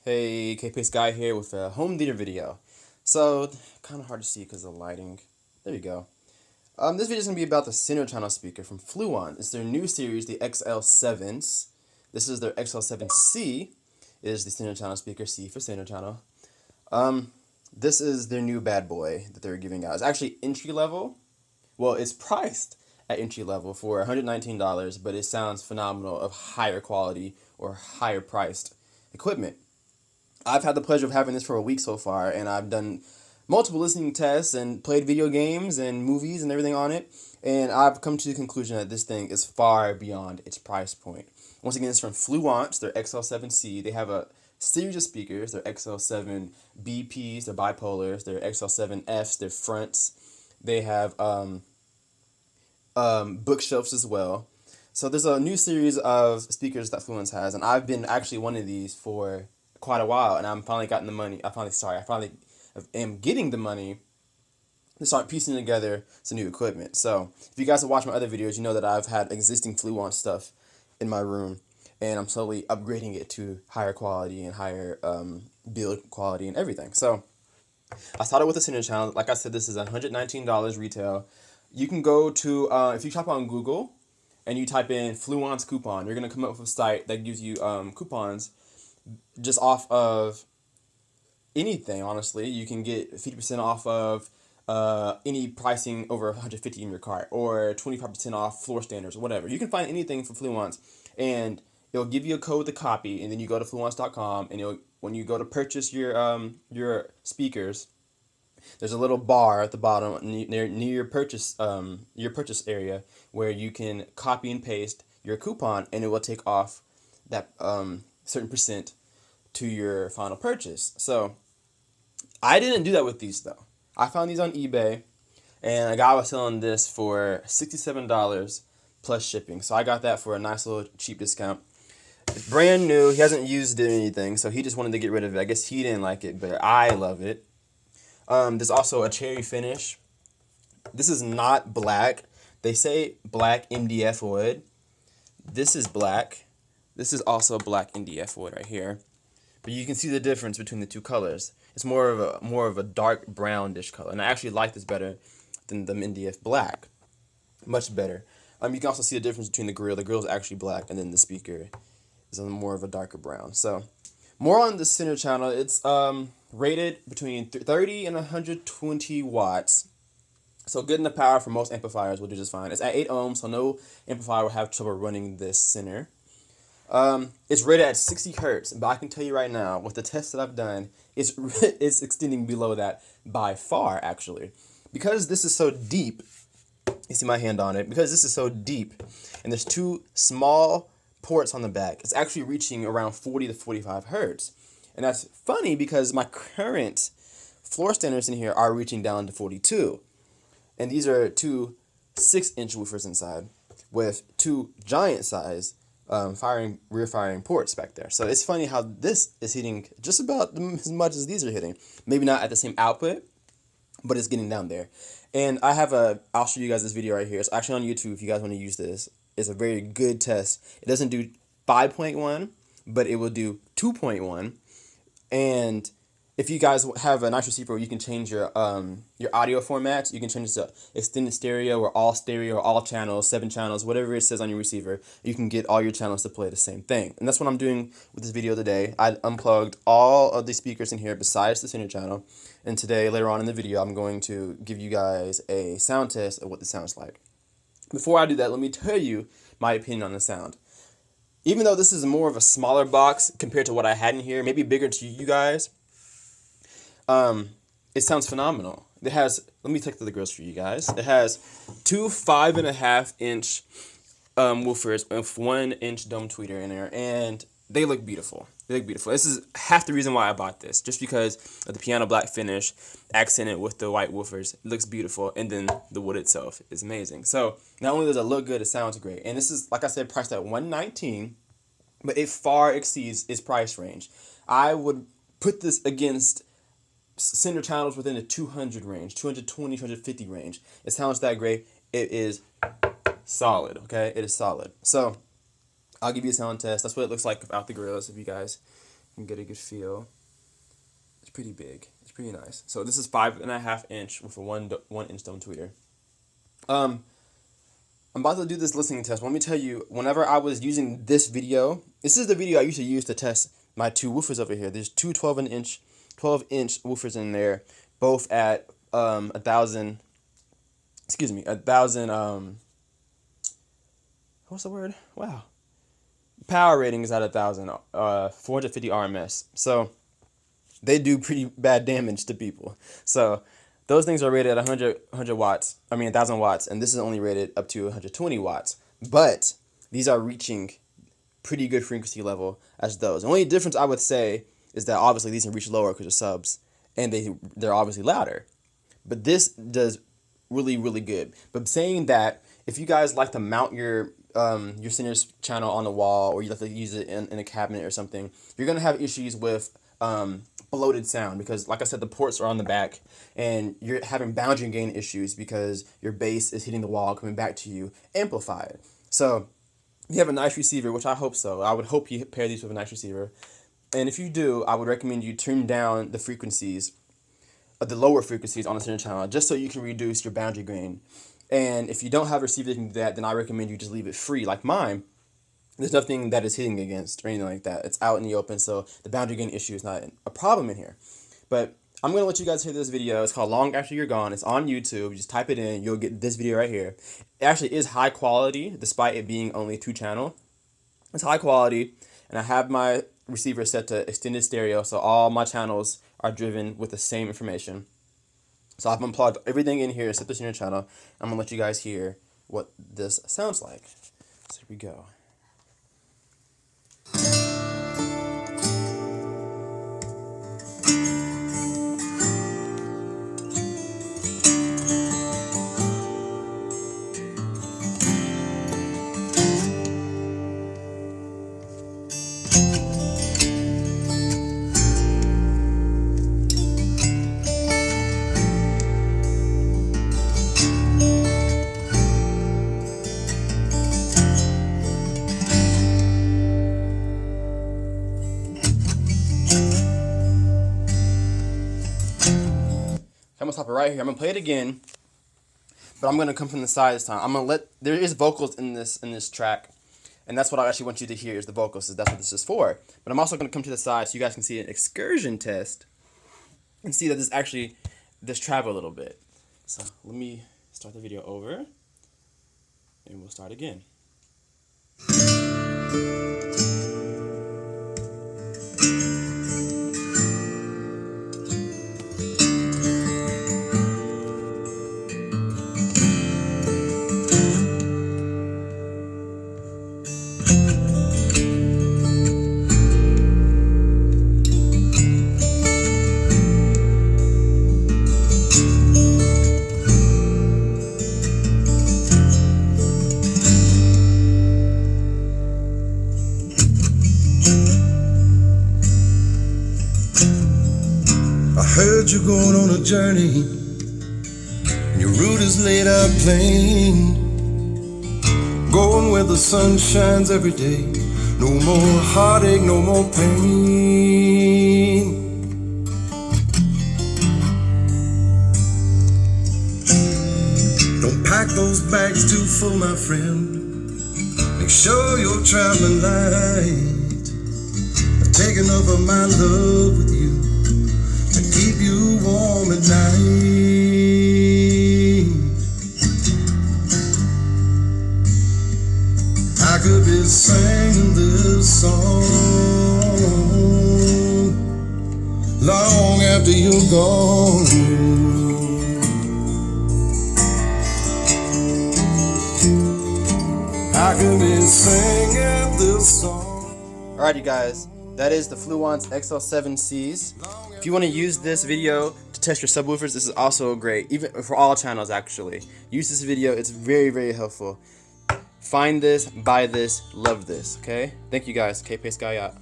Hey, Kpaceguy here with a home theater video. So, kind of hard to see because of the lighting. There you go. This video is going to be about the center channel speaker from Fluance. It's their new series, the XL7s. This is their XL7C, is the center channel speaker, C for center channel. This is their new bad boy that they're giving out. It's actually entry level. Well, it's priced at entry level for $119, but it sounds phenomenal of higher quality or higher priced equipment. I've had the pleasure of having this for a week so far, and I've done multiple listening tests and played video games and movies and everything on it, and I've come to the conclusion that this thing is far beyond its price point. Once again, it's from Fluance, their XL7C. They have a series of speakers, their XL7 BPs, their bipolars, their XL7Fs, their fronts. They have bookshelves as well. So there's a new series of speakers that Fluance has, and I've been actually one of these for quite a while, and I'm finally gotten the money. I finally am getting the money to start piecing together some new equipment. So if you guys have watched my other videos, you know that I've had existing Fluance stuff in my room, and I'm slowly upgrading it to higher quality and higher build quality and everything. So I started with the center channel. Like I said, this is $119 retail. You can go to, if you shop on Google and you type in Fluance coupon, you're going to come up with a site that gives you coupons just off of anything. Honestly, you can get 50% off of any pricing over 150 in your cart, or 25% off floor standards, or whatever. You can find anything from Fluance, and it'll give you a code to copy, and then you go to fluance.com, and when you go to purchase your speakers, there's a little bar at the bottom near your purchase area where you can copy and paste your coupon, and it will take off that certain percent to your final purchase. So I didn't do that with these though. I found these on eBay, and a guy was selling this for $67 plus shipping. So I got that for a nice little cheap discount. It's brand new. He hasn't used it or anything, so he just wanted to get rid of it. I guess he didn't like it, but I love it. There's also a cherry finish. This is not black. They say black MDF wood. This is black. This is also black MDF wood right here. But you can see the difference between the two colors. It's more of a dark brownish color, and I actually like this better than the MDF black. Much better. You can also see the difference between the grill. The grill is actually black, and then the speaker is more of a darker brown. So, more on the center channel. It's rated between 30 and 120 watts. So good enough power for most amplifiers will do just fine. It's at 8 ohms, so no amplifier will have trouble running this center. It's rated at 60 hertz, but I can tell you right now, with the tests that I've done, it's extending below that by far, actually. Because this is so deep, you see my hand on it, because this is so deep, and there's two small ports on the back, it's actually reaching around 40 to 45 hertz. And that's funny because my current floor standards in here are reaching down to 42. And these are two 6-inch woofers inside with two giant size rear firing ports back there. So it's funny how this is hitting just about as much as these are hitting. Maybe not at the same output, but it's getting down there. And I'll show you guys this video right here. It's actually on YouTube if you guys want to use this. It's a very good test. It doesn't do 5.1, but it will do 2.1. And if you guys have a nice receiver where you can change your audio formats, you can change it to extended stereo or all channels, 7 channels, whatever it says on your receiver, you can get all your channels to play the same thing. And that's what I'm doing with this video today. I unplugged all of the speakers in here besides the center channel. And today, later on in the video, I'm going to give you guys a sound test of what this sounds like. Before I do that, let me tell you my opinion on the sound. Even though this is more of a smaller box compared to what I had in here, maybe bigger to you guys, it sounds phenomenal. It has, let me take the grills for you guys. It has two 5.5-inch woofers with 1-inch dome tweeter in there, and they look beautiful. They look beautiful. This is half the reason why I bought this, just because of the piano black finish, accented with the white woofers. It looks beautiful, and then the wood itself is amazing. So not only does it look good, it sounds great. And this is, like I said, priced at $119, but it far exceeds its price range. I would put this against center channels within the 200 range, 220, 250 range. It sounds that great. It is solid, okay? It is solid. So I'll give you a sound test. That's what it looks like without the grills, if you guys and get a good feel. It's pretty big. It's pretty nice. So this is 5.5 inch with a 1 inch dome tweeter. I'm about to do this listening test. Let me tell you, whenever I was using this video, this is the video I used to use to test my two woofers over here. There's two 12-inch woofers in there, both at 1,000. Excuse me, 1,000. What's the word? Wow. Power rating is at 1,000. 450 RMS. So they do pretty bad damage to people. So those things are rated at 100 watts. I mean 1,000 watts, and this is only rated up to 120 watts. But these are reaching pretty good frequency level as those. The only difference I would say is that obviously these can reach lower because they're subs, and they're obviously louder. But this does really, really good. But saying that, if you guys like to mount your Sinner's channel on the wall, or you like to use it in a cabinet or something, you're gonna have issues with bloated sound, because like I said, the ports are on the back, and you're having boundary gain issues because your bass is hitting the wall, coming back to you amplified. So if you have a nice receiver, which I hope so, I would hope you pair these with a nice receiver. And if you do, I would recommend you turn down the frequencies, the lower frequencies on the center channel, just so you can reduce your boundary gain. And if you don't have a receiver that can do that, then I recommend you just leave it free, like mine. There's nothing that is hitting against or anything like that. It's out in the open, so the boundary gain issue is not a problem in here. But I'm going to let you guys hear this video. It's called Long After You're Gone. It's on YouTube. Just type it in. You'll get this video right here. It actually is high quality, despite it being only 2-channel. It's high quality, and I have my receiver set to extended stereo, so all my channels are driven with the same information. So I've unplugged everything in here except the center channel. I'm going to let you guys hear what this sounds like. So here we go. I'm gonna stop it right here. I'm gonna play it again, but I'm gonna come from the side this time. There is vocals in this track, and that's what I actually want you to hear is the vocals. So that's what this is for. But I'm also gonna come to the side so you guys can see an excursion test and see that this travel a little bit. So let me start the video over, and we'll start again. Heard you're going on a journey, and your route is laid out plain. Going where the sun shines every day. No more heartache, no more pain. Don't pack those bags too full, my friend. Make sure you're traveling light. I've taken over my love with you to keep you warm at night. I could be singing this song long after you're gone. I could be singing this song. Alright, you guys, that is the Fluance XL7Cs. If you want to use this video to test your subwoofers, this is also great, even for all channels actually. Use this video, it's very, very helpful. Find this, buy this, love this, okay? Thank you guys. Kpaceguy out.